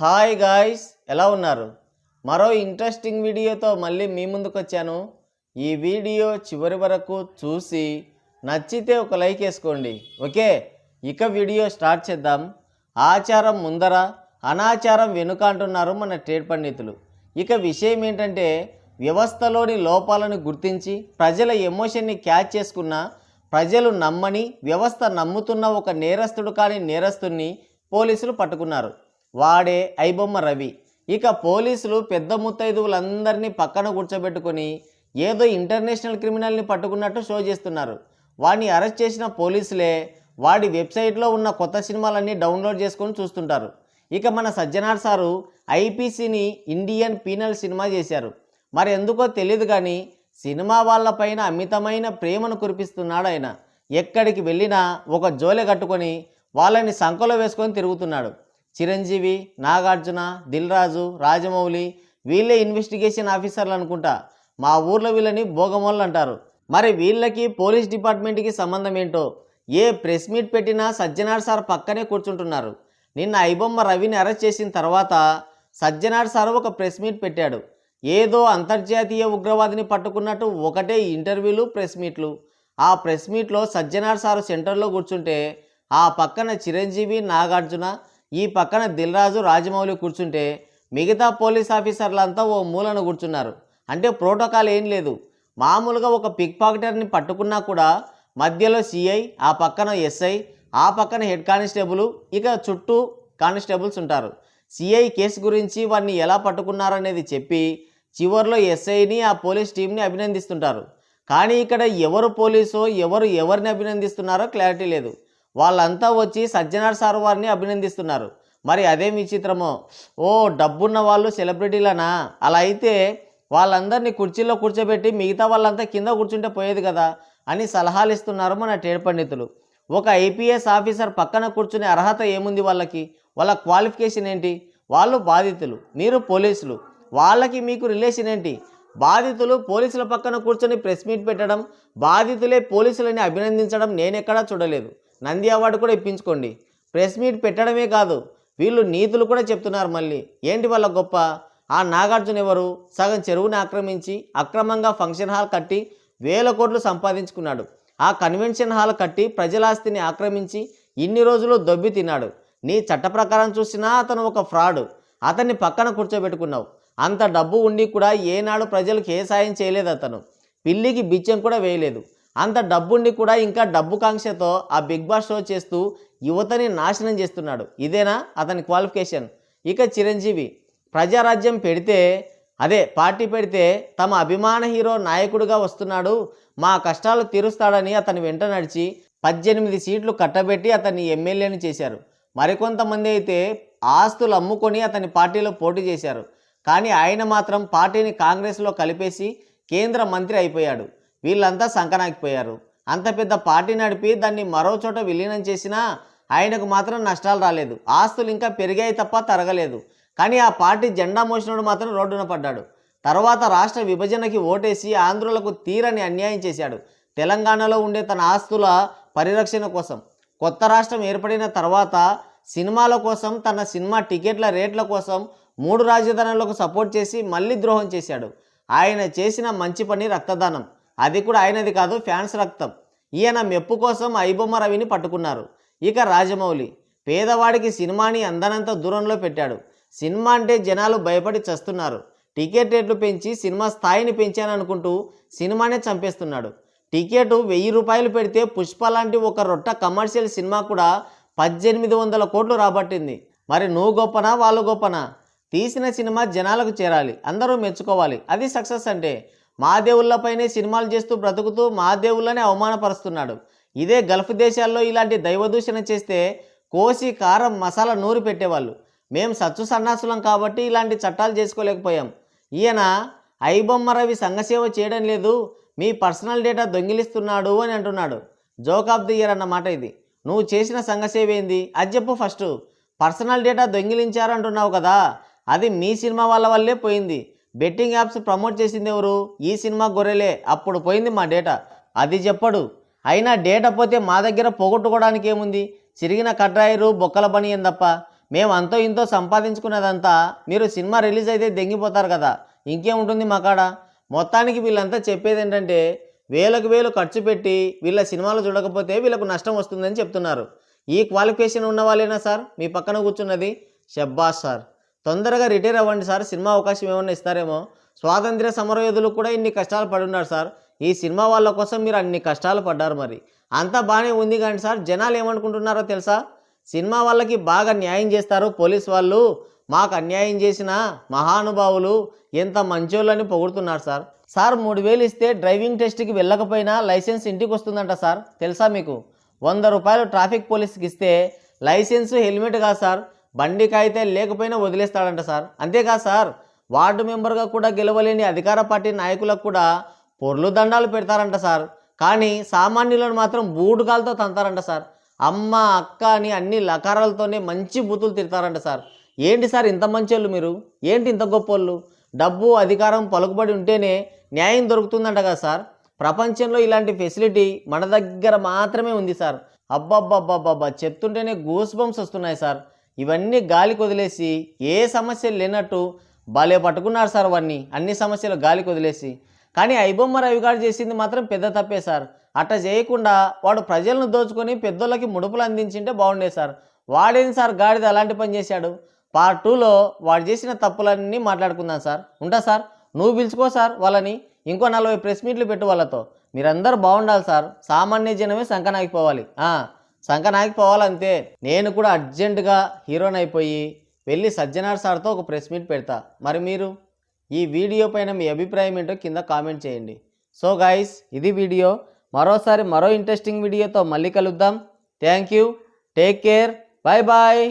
Hi guys, ఎలా ఉన్నారు? మరో ఇంట్రెస్టింగ్ వీడియోతో మళ్ళీ మీ ముందుకు వచ్చాను. ఈ వీడియో చివరి వరకు చూసి నచ్చితే ఒక లైక్ వేసుకోండి. ఓకే, ఇక వీడియో స్టార్ట్ చేద్దాం. ఆచారం ముందర అనాచారం వెనుక అంటున్నారు మన ట్రేడ్ పండితులు. ఇక విషయం ఏంటంటే, వ్యవస్థలోని లోపాలను గుర్తించి ప్రజల ఎమోషన్ని క్యాచ్ చేసుకున్న, ప్రజలు నమ్మని వ్యవస్థ నమ్ముతున్న ఒక నేరస్తుడు కాని నేరస్తుడిని పోలీసులు పట్టుకున్నారు. వాడే ఐబొమ్మ రవి. ఇక పోలీసులు పెద్ద ముత్తైదువులందరినీ పక్కన కూర్చోబెట్టుకొని ఏదో ఇంటర్నేషనల్ క్రిమినల్ని పట్టుకున్నట్టు షో చేస్తున్నారు. వాడిని అరెస్ట్ చేసిన పోలీసులే వాడి వెబ్సైట్లో ఉన్న కొత్త సినిమాలన్నీ డౌన్లోడ్ చేసుకొని చూస్తుంటారు. ఇక మన సజ్జనార్ సారు ఐపీసీని ఇండియన్ పీనల్ సినిమా చేశారు. మరి ఎందుకో తెలియదు కానీ సినిమా వాళ్ళపైన అమితమైన ప్రేమను కురిపిస్తున్నాడు ఆయన. ఎక్కడికి వెళ్ళినా ఒక జోలె కట్టుకొని వాళ్ళని సంకలో వేసుకొని తిరుగుతున్నాడు. చిరంజీవి, నాగార్జున, దిల్ రాజు, రాజమౌళి వీళ్ళే ఇన్వెస్టిగేషన్ ఆఫీసర్లు అనుకుంటా. మా ఊర్లో వీళ్ళని భోగమోళ్ళు అంటారు. మరి వీళ్ళకి పోలీస్ డిపార్ట్మెంట్కి సంబంధం ఏంటో? ఏ ప్రెస్ మీట్ పెట్టినా సజ్జనార్ సార్ పక్కనే కూర్చుంటున్నారు. నిన్న ఐబొమ్మ రవిని అరెస్ట్ చేసిన తర్వాత సజ్జనార్ సార్ ఒక ప్రెస్ మీట్ పెట్టాడు. ఏదో అంతర్జాతీయ ఉగ్రవాదిని పట్టుకున్నట్టు ఒకటే ఇంటర్వ్యూలు, ప్రెస్ మీట్లు. ఆ ప్రెస్ మీట్లో సజ్జనార్ సారు సెంటర్లో కూర్చుంటే ఆ పక్కన చిరంజీవి, నాగార్జున, ఈ పక్కన దిల్ రాజు, రాజమౌళి కూర్చుంటే మిగతా పోలీస్ ఆఫీసర్లంతా ఓ మూలన కూర్చున్నారు. అంటే ప్రోటోకాల్ ఏం లేదు. మామూలుగా ఒక పిక్ పాకెటర్ని పట్టుకున్నా కూడా మధ్యలో సిఐ, ఆ పక్కన ఎస్ఐ, ఆ పక్కన హెడ్ కానిస్టేబుల్, ఇక చుట్టూ కానిస్టేబుల్స్ ఉంటారు. సిఐ కేసు గురించి వాడిని ఎలా పట్టుకున్నారనేది చెప్పి చివరిలో ఎస్ఐని, ఆ పోలీస్ టీంని అభినందిస్తుంటారు. కానీ ఇక్కడ ఎవరు పోలీసో ఎవరిని అభినందిస్తున్నారో క్లారిటీ లేదు. వాళ్ళంతా వచ్చి సజ్జనార్ సార్ వారిని అభినందిస్తున్నారు. మరి అదేం విచిత్రమో. ఓ డబ్బున్న వాళ్ళు సెలబ్రిటీలనా? అలా అయితే వాళ్ళందరినీ కుర్చీలో కూర్చోబెట్టి మిగతా వాళ్ళంతా కింద కూర్చుంటే పోయేది కదా అని సలహాలు ఇస్తున్నారు మన ట్రేడ్ పండితులు. ఒక ఐపీఎస్ ఆఫీసర్ పక్కన కూర్చునే అర్హత ఏముంది వాళ్ళకి? వాళ్ళ క్వాలిఫికేషన్ ఏంటి? వాళ్ళు బాధితులు, మీరు పోలీసులు. వాళ్ళకి మీకు రిలేషన్ ఏంటి? బాధితులు పోలీసుల పక్కన కూర్చొని ప్రెస్ మీట్ పెట్టడం, బాధితులే పోలీసులని అభినందించడం నేనెక్కడా చూడలేదు. నంది అవార్డు కూడా ఇప్పించుకోండి. ప్రెస్ మీట్ పెట్టడమే కాదు, వీళ్ళు నీతులు కూడా చెప్తున్నారు. మళ్ళీ ఏంటి వాళ్ళ గొప్ప? ఆ నాగార్జున ఎవరు? సగం చెరువుని ఆక్రమించి అక్రమంగా ఫంక్షన్ హాల్ కట్టి 1000 కోట్లు సంపాదించుకున్నాడు. ఆ కన్వెన్షన్ హాల్ కట్టి ప్రజలాస్తిని ఆక్రమించి ఇన్ని రోజులు దొబ్బి తిన్నాడు. నీ చట్ట ప్రకారం చూసినా అతను ఒక ఫ్రాడ్. అతన్ని పక్కన కూర్చోబెట్టుకున్నావు. అంత డబ్బు ఉండి కూడా ఏనాడు ప్రజలకు ఏ సాయం చేయలేదు. అతను పిల్లికి బిచ్చం కూడా వేయలేదు. అంత డబ్బుండి కూడా ఇంకా డబ్బు కాంక్షతో ఆ బిగ్ బాస్ షో చేస్తూ యువతని నాశనం చేస్తున్నాడు. ఇదేనా అతని క్వాలిఫికేషన్? ఇక చిరంజీవి ప్రజారాజ్యం పెడితే, అదే పార్టీ పెడితే తమ అభిమాన హీరో నాయకుడిగా వస్తున్నాడు, మా కష్టాలు తీరుస్తాడని అతని వెంట నడిచి 18 సీట్లు కట్టబెట్టి అతన్ని ఎమ్మెల్యేని చేశారు. మరికొంతమంది అయితే ఆస్తులు అమ్ముకొని అతని పార్టీలో పోటీ చేశారు. కానీ ఆయన మాత్రం పార్టీని కాంగ్రెస్లో కలిపేసి కేంద్ర మంత్రి అయిపోయాడు. వీళ్ళంతా సంకనాకిపోయారు. అంత పెద్ద పార్టీ నడిపి దాన్ని మరో చోట విలీనం చేసినా ఆయనకు మాత్రం నష్టాలు రాలేదు. ఆస్తులు ఇంకా పెరిగాయి తప్ప తరగలేదు. కానీ ఆ పార్టీ జెండా మోసినోడు మాత్రం రోడ్డున పడ్డాడు. తర్వాత రాష్ట్ర విభజనకి ఓటేసి ఆంధ్రులకు తీరని అన్యాయం చేశాడు. తెలంగాణలో ఉండే తన ఆస్తుల పరిరక్షణ కోసం కొత్త రాష్ట్రం ఏర్పడిన తర్వాత సినిమాల కోసం, తన సినిమా టికెట్ల రేట్ల కోసం 3 రాజధానులకు సపోర్ట్ చేసి మళ్ళీ ద్రోహం చేశాడు. ఆయన చేసిన మంచి పని రక్తదానం. అది కూడా ఆయనది కాదు, ఫ్యాన్స్ రక్తం. ఈయన మెప్పు కోసం ఐబొమ్మ రవిని పట్టుకున్నారు. ఇక రాజమౌళి పేదవాడికి సినిమాని అందనంత దూరంలో పెట్టాడు. సినిమా అంటే జనాలు భయపడి చస్తున్నారు. టికెట్ రేట్లు పెంచి సినిమా స్థాయిని పెంచాననుకుంటూ సినిమానే చంపేస్తున్నాడు. టికెట్ 1000 రూపాయలు పెడితే పుష్ప లాంటి ఒక రొట్ట కమర్షియల్ సినిమా కూడా 1800 కోట్లు రాబట్టింది. మరి నువ్వు గొప్పనా, వాళ్ళు గొప్పనా? తీసిన సినిమా జనాలకు చేరాలి, అందరూ మెచ్చుకోవాలి. అది సక్సెస్ అంటే. మా దేవుళ్ళపైనే సినిమాలు చేస్తూ బ్రతుకుతూ మా దేవుళ్ళనే అవమానపరుస్తున్నాడు. ఇదే గల్ఫ్ దేశాల్లో ఇలాంటి దైవదూషణ చేస్తే కోసి కారం మసాలా నూరి పెట్టేవాళ్ళు. మేము సచ్చు సన్నాసులం కాబట్టి ఇలాంటి చట్టాలు చేసుకోలేకపోయాం. ఈయన ఐబొమ్మ రవి సంఘసేవ చేయడం లేదు, మీ పర్సనల్ డేటా దొంగిలిస్తున్నాడు అని అంటున్నాడు. జోక్ ఆఫ్ ది ఇయర్ అన్నమాట ఇది. నువ్వు చేసిన సంఘసేవ ఏంది అది చెప్పు ఫస్ట్. పర్సనల్ డేటా దొంగిలించారంటున్నావు కదా, అది మీ సినిమా వాళ్ళ వల్లే పోయింది. బెట్టింగ్ యాప్స్ ప్రమోట్ చేసింది ఎవరు? ఈ సినిమా గొర్రెలే. అప్పుడు పోయింది మా డేటా. అది చెప్పడు. అయినా డేటా పోతే మా దగ్గర పోగొట్టుకోవడానికి ఏముంది? చిరిగిన కట్రాయరు, బొక్కల బనియన్ తప్ప. మేము అంతో ఇంతో సంపాదించుకున్నదంతా మీరు సినిమా రిలీజ్ అయితే దెంగిపోతారు కదా, ఇంకేముంటుంది మా కాడ. మొత్తానికి వీళ్ళంతా చెప్పేది ఏంటంటే వేలకు వేలు ఖర్చు పెట్టి వీళ్ళ సినిమాలు చూడకపోతే వీళ్ళకు నష్టం వస్తుందని చెప్తున్నారు. ఈ క్వాలిఫికేషన్ ఉన్న వాళ్ళేనా సార్ మీ పక్కన కూర్చున్నది? షబ్బాస్ సార్, తొందరగా రిటైర్ అవ్వండి సార్, సినిమా అవకాశం ఏమన్నా ఇస్తారేమో. స్వాతంత్ర్య సమరయోధులు కూడా ఇన్ని కష్టాలు పడున్నారు సార్, ఈ సినిమా వాళ్ళ కోసం మీరు అన్ని కష్టాలు పడ్డారు. మరి అంతా బాగానే ఉంది కానీ సార్, జనాలు ఏమనుకుంటున్నారో తెలుసా? సినిమా వాళ్ళకి బాగా న్యాయం చేస్తారు పోలీస్ వాళ్ళు, మాకు అన్యాయం చేసిన మహానుభావులు ఎంత మంచోళ్ళని పొగుడుతున్నారు సార్. సార్ 3,000 ఇస్తే డ్రైవింగ్ టెస్ట్కి వెళ్ళకపోయినా లైసెన్స్ ఇంటికి వస్తుందంట సార్, తెలుసా మీకు? 100 రూపాయలు ట్రాఫిక్ పోలీస్కి ఇస్తే లైసెన్స్ హెల్మెట్ కాదు సార్, బండికి అయితే లేకపోయినా వదిలేస్తాడంట సార్. అంతేకాదు సార్, వార్డు మెంబర్గా కూడా గెలవలేని అధికార పార్టీ నాయకులకు కూడా పొర్లు దండాలు పెడతారంట సార్. కానీ సామాన్యులను మాత్రం బూటుకాలతో తంతారంట సార్. అమ్మ అక్క అని అన్ని లకారాలతోనే మంచి బూతులు తిడతారంట సార్. ఏంటి సార్ ఇంత మంచోళ్ళు మీరు, ఏంటి ఇంత గొప్పోళ్ళు? డబ్బు అధికారం పలుకుబడి ఉంటేనే న్యాయం దొరుకుతుందంట కదా సార్. ప్రపంచంలో ఇలాంటి ఫెసిలిటీ మన దగ్గర మాత్రమే ఉంది సార్. అబ్బబ్బబ్బబ్బబ్బా, చెప్తుంటేనే గూస్ బంప్స్ వస్తున్నాయి సార్. ఇవన్నీ గాలికి వదిలేసి ఏ సమస్యలు లేనట్టు భలే పట్టుకున్నారు సార్ వాడిని, అన్ని సమస్యలు గాలికి వదిలేసి. కానీ ఐబొమ్మ రవి గారు చేసింది మాత్రం పెద్ద తప్పే సార్. అట్లా చేయకుండా వాడు ప్రజలను దోచుకొని పెద్దోళ్ళకి ముడుపులు అందించింటే బాగుండేది సార్. వాడేంది సార్ గాడిద అలాంటి పని చేశాడు? పార్ట్ 2లో వాడు చేసిన తప్పులన్నీ మాట్లాడుకుందాం సార్. ఉంటా సార్, నువ్వు పిలుచుకో సార్ వాళ్ళని, ఇంకో 40 ప్రెస్ మీట్లు పెట్టు వాళ్ళతో. మీరందరూ బాగుండాలి సార్, సామాన్య జనమే సంకనాగిపోవాలి, సంకనాగిపోవాలంతే. నేను కూడా అర్జెంటుగా హీరోని అయిపోయి వెళ్ళి సజ్జనార్ సార్తో ఒక ప్రెస్ మీట్ పెడతా. మరి మీరు ఈ వీడియో పైన మీ అభిప్రాయం ఏంటో కింద కామెంట్ చేయండి. సో గైస్, ఇది వీడియో. మరోసారి మరో ఇంట్రెస్టింగ్ వీడియోతో మళ్ళీ కలుద్దాం. Thank you, take care, bye bye.